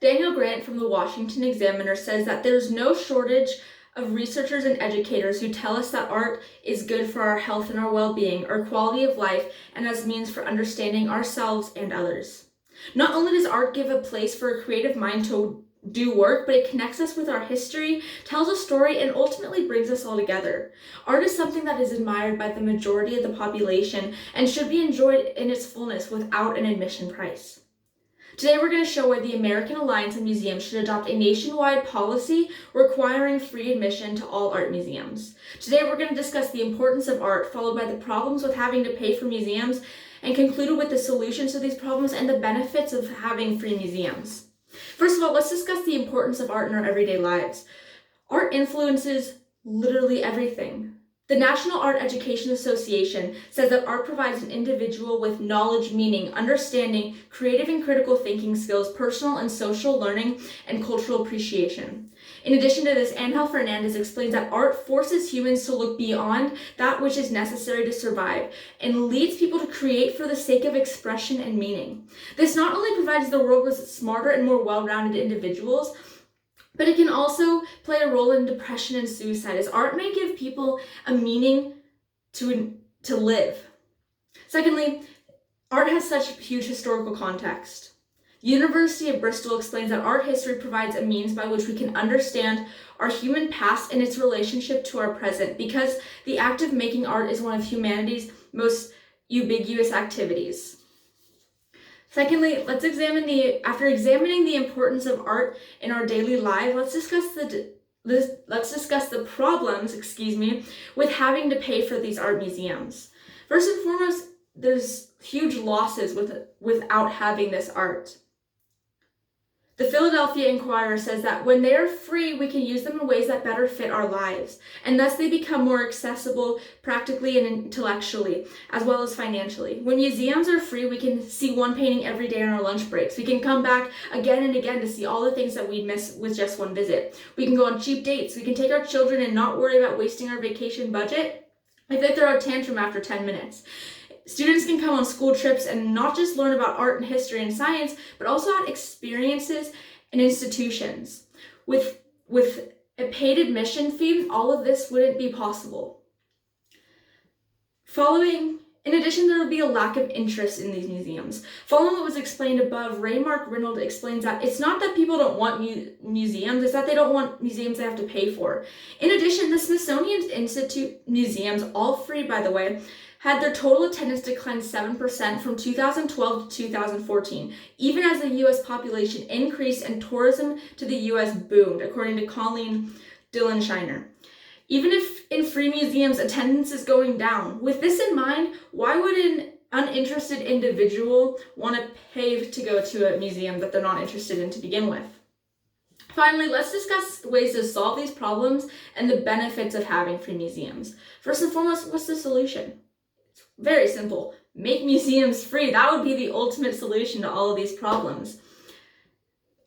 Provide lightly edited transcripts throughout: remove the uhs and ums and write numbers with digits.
Daniel Grant from the Washington Examiner says that there's no shortage of researchers and educators who tell us that art is good for our health and our well-being, our quality of life, and as means for understanding ourselves and others. Not only does art give a place for a creative mind to do work, but it connects us with our history, tells a story, and ultimately brings us all together. Art is something that is admired by the majority of the population and should be enjoyed in its fullness without an admission price. Today we're going to show why the American Alliance of Museums should adopt a nationwide policy requiring free admission to all art museums. Today we're going to discuss the importance of art, followed by the problems with having to pay for museums, and concluded with the solutions to these problems and the benefits of having free museums. First of all, let's discuss the importance of art in our everyday lives. Art influences literally everything. The National Art Education Association says that art provides an individual with knowledge, meaning, understanding, creative and critical thinking skills, personal and social learning, and cultural appreciation. In addition to this, Angel Fernandez explains that art forces humans to look beyond that which is necessary to survive and leads people to create for the sake of expression and meaning. This not only provides the world with smarter and more well-rounded individuals, but it can also play a role in depression and suicide, as art may give people a meaning to live. Secondly, art has such huge historical context. University of Bristol explains that art history provides a means by which we can understand our human past and its relationship to our present, because the act of making art is one of humanity's most ubiquitous activities. Secondly, after examining the importance of art in our daily life, let's discuss the problems, with having to pay for these art museums. First and foremost, there's huge losses without having this art. The Philadelphia Inquirer says that when they are free, we can use them in ways that better fit our lives, and thus they become more accessible practically and intellectually, as well as financially. When museums are free, we can see one painting every day on our lunch breaks. We can come back again and again to see all the things that we'd miss with just one visit. We can go on cheap dates. We can take our children and not worry about wasting our vacation budget if they throw a tantrum after 10 minutes. Students can come on school trips and not just learn about art and history and science, but also have experiences in institutions. With a paid admission fee, all of this wouldn't be possible. In addition, there would be a lack of interest in these museums. Following what was explained above, Ray Mark Reynolds explains that it's not that people don't want museums, it's that they don't want museums they have to pay for. In addition, the Smithsonian Institute museums, all free by the way, had their total attendance decline 7% from 2012 to 2014, even as the U.S. population increased and tourism to the U.S. boomed, according to Colleen Dillenshiner. Even if in free museums attendance is going down, with this in mind, why would an uninterested individual want to pay to go to a museum that they're not interested in to begin with? Finally, let's discuss ways to solve these problems and the benefits of having free museums. First and foremost, what's the solution? It's very simple. Make museums free. That would be the ultimate solution to all of these problems.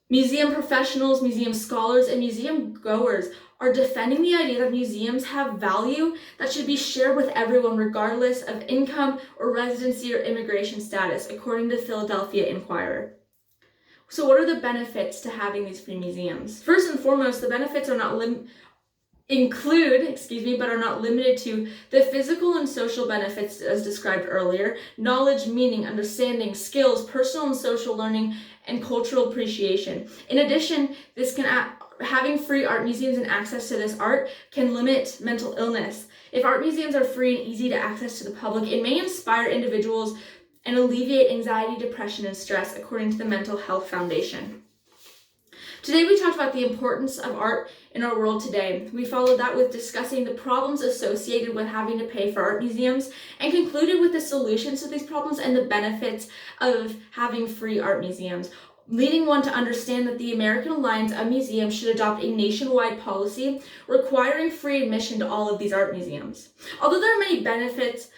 Museum professionals, museum scholars, and museum goers are defending the idea that museums have value that should be shared with everyone regardless of income or residency or immigration status, according to the Philadelphia Inquirer. So what are the benefits to having these free museums? First and foremost, the benefits are not but are not limited to the physical and social benefits as described earlier: knowledge, meaning, understanding, skills, personal and social learning, and cultural appreciation. In addition, having free art museums and access to this art can limit mental illness. If art museums are free and easy to access to the public, it may inspire individuals and alleviate anxiety, depression, and stress, according to the Mental Health Foundation. Today we talked about the importance of art in our world today. We followed that with discussing the problems associated with having to pay for art museums, and concluded with the solutions to these problems and the benefits of having free art museums, leading one to understand that the American Alliance of Museums should adopt a nationwide policy requiring free admission to all of these art museums. Although there are many benefits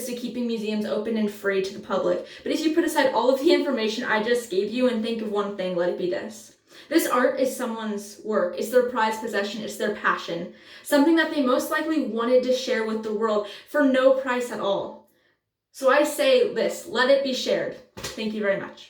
to keeping museums open and free to the public, but if you put aside all of the information I just gave you and think of one thing, let it be this. This art is someone's work. It's their prized possession. It's their passion. Something that they most likely wanted to share with the world for no price at all. So I say this, let it be shared. Thank you very much.